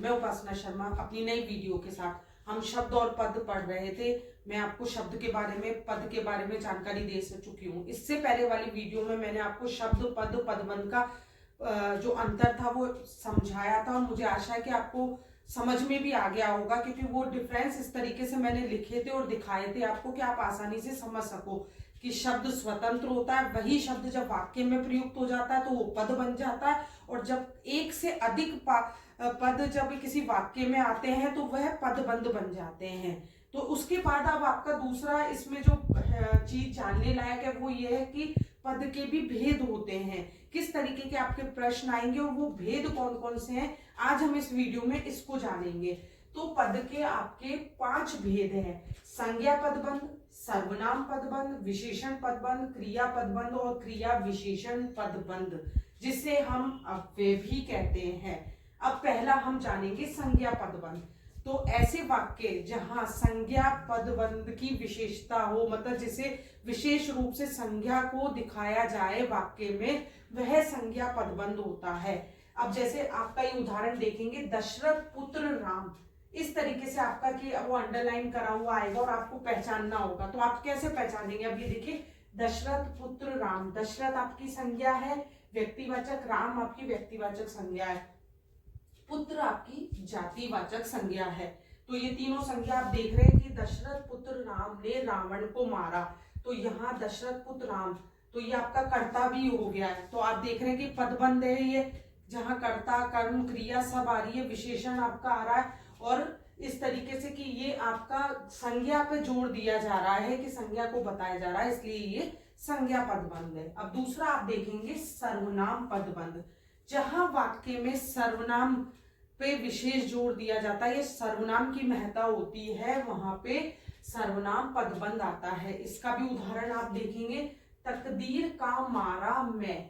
मैं उपासना शर्मा अपनी नई वीडियो के साथ। हम शब्द और पद पढ़ रहे थे। मैं आपको शब्द के बारे में, पद के बारे में जानकारी दे चुकी हूँ। इससे पहले वाली वीडियो में मैंने आपको शब्द, पद, पदबंध का जो अंतर था वो समझाया था, और मुझे आशा है कि आपको समझ में भी आ गया होगा, क्योंकि वो डिफरेंस इस तरीके से मैंने लिखे थे और दिखाए थे आपको कि आप आसानी से समझ सको कि शब्द स्वतंत्र होता है। वही शब्द जब वाक्य में प्रयुक्त हो जाता है तो वो पद बन जाता है, और जब एक से अधिक पद जब किसी वाक्य में आते हैं तो वह पदबंध बन जाते हैं। तो उसके बाद अब आपका दूसरा इसमें जो चीज जानने लायक है वो ये है कि पद के भी भेद होते हैं। किस तरीके के आपके प्रश्न आएंगे और वो भेद कौन कौन से हैं, आज हम इस वीडियो में इसको जानेंगे। तो पद के आपके 5 भेद हैं: संज्ञा पदबंध, सर्वनाम पदबंध, विशेषण पदबंध, क्रिया पदबंध और क्रिया विशेषण पदबंध, जिसे हम अव्यय भी कहते हैं। अब पहला हम जानेंगे संज्ञा पदबंध। तो ऐसे वाक्य जहां संज्ञा पदबंध की विशेषता हो, मतलब जिसे विशेष रूप से संज्ञा को दिखाया जाए वाक्य में, वह संज्ञा पदबंध होता है। अब जैसे आपका ये उदाहरण देखेंगे, दशरथ पुत्र राम, इस तरीके से आपका कि वो अंडरलाइन करा हुआ आएगा और आपको पहचानना होगा। तो आप कैसे पहचानेंगे? अब ये देखिए, दशरथ पुत्र राम, दशरथ आपकी संज्ञा है व्यक्तिवाचक, राम आपकी व्यक्तिवाचक संज्ञा है, पुत्र आपकी जातिवाचक संज्ञा है। तो ये तीनों संज्ञा आप देख रहे हैं कि दशरथ पुत्र राम ने रावण को मारा। तो यहाँ दशरथ पुत्र राम, तो ये आपका कर्ता भी हो गया है। तो आप देख रहे हैं कि पदबंध है ये, जहाँ कर्ता, कर्म, क्रिया सब आ रही है, विशेषण आपका आ रहा है, और इस तरीके से कि ये आपका संज्ञा पे जोर दिया जा रहा है कि संज्ञा को बताया जा रहा है, इसलिए ये संज्ञा पदबंध है। अब दूसरा आप देखेंगे सर्वनाम पदबंध, जहां वाक्य में सर्वनाम पे विशेष जोर दिया जाता है, ये सर्वनाम की महत्ता होती है, वहां पे सर्वनाम पदबंध आता है। इसका भी उदाहरण आप देखेंगे, तकदीर का मारा मैं,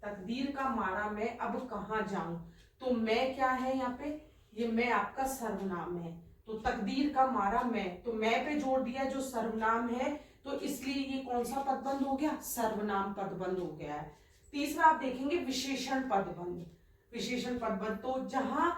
तकदीर का मारा मैं अब कहाँ जाऊं। तो मैं क्या है यहाँ पे, ये मैं आपका सर्वनाम है। तो तकदीर का मारा मैं, तो मैं पे जोर दिया जो सर्वनाम है, तो इसलिए ये कौन सा पदबंध हो गया? सर्वनाम पदबंध हो गया है। तीसरा आप देखेंगे विशेषण पदबंध। विशेषण पदबंध, तो जहां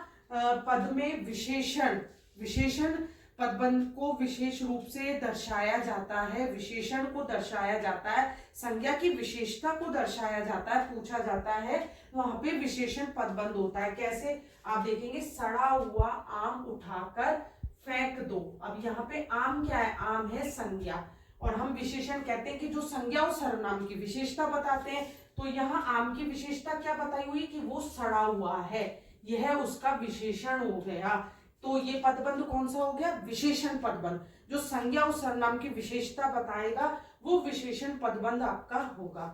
पद में विशेषण, विशेषण पदबंध को विशेष रूप से दर्शाया जाता है, विशेषण को दर्शाया जाता है, संज्ञा की विशेषता को दर्शाया जाता है, पूछा जाता है, वहां पे विशेषण पदबंध होता है। कैसे? आप देखेंगे, सड़ा हुआ आम उठाकर फेंक दो। अब यहाँ पे आम क्या है? आम है संज्ञा, और हम विशेषण कहते हैं कि जो संज्ञा और सर्वनाम की विशेषता बताते हैं। तो यहाँ आम की विशेषता क्या बताई हुई कि वो सड़ा हुआ है, यह उसका विशेषण हो गया। तो ये पदबंध कौन सा हो गया? विशेषण पदबंध। जो संज्ञा और सर्वनाम की विशेषता बताएगा वो विशेषण पदबंध आपका होगा।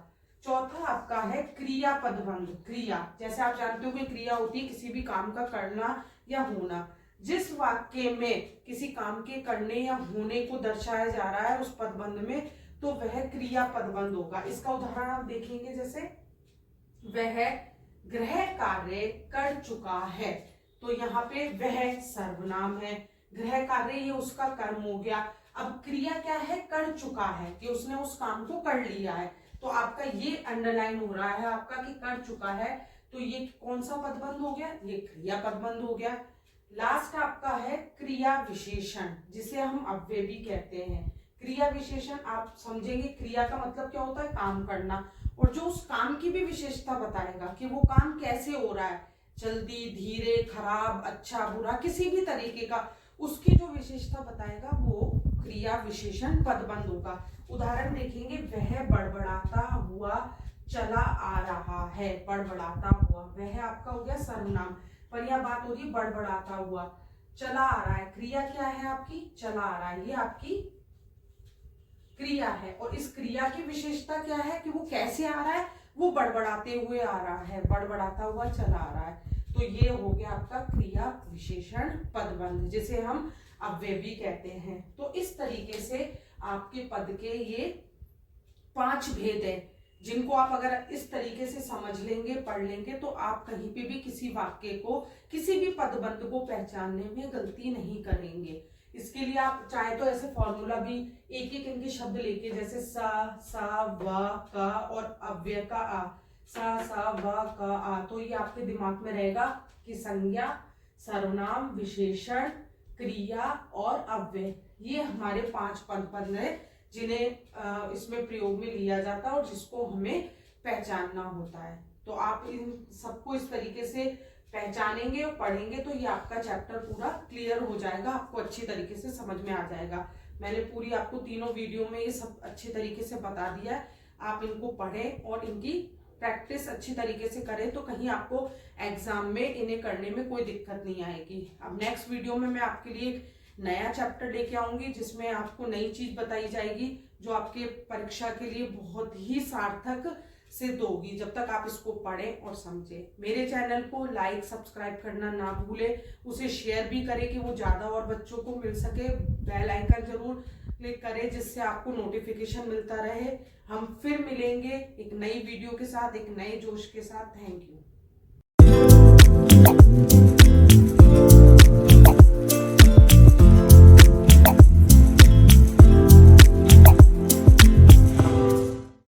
चौथा आपका है क्रिया पदबंध। क्रिया, जैसे आप जानते हो कि क्रिया होती है किसी भी काम का करना या होना। जिस वाक्य में किसी काम के करने या होने को दर्शाया जा रहा है उस पदबंध में, तो वह क्रिया पदबंध होगा। इसका उदाहरण आप देखेंगे, जैसे वह गृह कार्य कर चुका है, तो यहाँ पे वह सर्वनाम है, गृह कार्य ये उसका कर्म हो गया। अब क्रिया क्या है? कर चुका है, कि उसने उस काम को कर लिया है। तो आपका ये अंडरलाइन हो रहा है आपका कि कर चुका है, तो ये कौन सा पदबंध हो गया? ये क्रिया पदबंध हो गया। लास्ट आपका है क्रिया विशेषण, जिसे हम अव्यय भी कहते हैं। क्रिया विशेषण आप समझेंगे, क्रिया का मतलब क्या होता है? काम करना, और जो उस काम की भी विशेषता बताएगा कि वो काम कैसे हो रहा है, जल्दी, धीरे, खराब, अच्छा, बुरा, किसी भी तरीके का, उसकी जो विशेषता बताएगा वो क्रिया विशेषण पदबंध होगा। उदाहरण देखेंगे, वह बड़बड़ाता हुआ चला आ रहा है। बड़बड़ाता हुआ, वह आपका हो गया सर्वनाम, पर यह बात हो रही बड़बड़ाता हुआ, चला आ रहा है, क्रिया क्या है आपकी? चला आ रहा है, ये आपकी क्रिया है। और इस क्रिया की विशेषता क्या है कि वो कैसे आ रहा है? वो बड़बड़ाते हुए आ रहा है, बड़बड़ाता हुआ चला आ रहा है। तो ये हो गया आपका क्रिया विशेषण पदबंध, जिसे हम अव्यय भी कहते हैं। तो इस तरीके से आपके पद के ये 5 भेद है, जिनको आप अगर इस तरीके से समझ लेंगे, पढ़ लेंगे, तो आप कहीं पे भी किसी वाक्य को, किसी भी पदबंध को पहचानने में गलती नहीं करेंगे। इसके लिए आप चाहे तो ऐसे फॉर्मूला भी एक एक इनके शब्द लेके, जैसे सा, व, का और अव्यय का आ, सा, व, का, आ, तो ये आपके दिमाग में रहेगा कि संज्ञा, सर्वनाम, विशेषण, क्रिया और अव्यय, ये हमारे 5 पद हैं जिन्हें इसमें प्रयोग में लिया जाता है और जिसको हमें पहचानना होता है। तो आप इन सबको इस तरीके से पहचानेंगे और पढ़ेंगे तो ये आपका चैप्टर पूरा क्लियर हो जाएगा, आपको अच्छी तरीके से समझ में आ जाएगा। मैंने पूरी आपको तीनों वीडियो में ये सब अच्छे तरीके से बता दिया है। आप इनको पढ़ें और इनकी प्रैक्टिस अच्छी तरीके से करें तो कहीं आपको एग्जाम में इन्हें करने में कोई दिक्कत नहीं आएगी। अब नेक्स्ट वीडियो में मैं आपके लिए एक नया चैप्टर लेके आऊंगी जिसमें आपको नई चीज बताई जाएगी जो आपके परीक्षा के लिए बहुत ही सार्थक सिद्ध होगी जब तक आप इसको पढ़ें और समझें। मेरे चैनल को लाइक सब्सक्राइब करना ना भूलें, उसे शेयर भी करें कि वो ज़्यादा और बच्चों को मिल सके। बेल आइकन जरूर क्लिक करें जिससे आपको नोटिफिकेशन मिलता रहे। हम फिर मिलेंगे एक नई वीडियो के साथ, एक नए जोश के साथ। Thank you.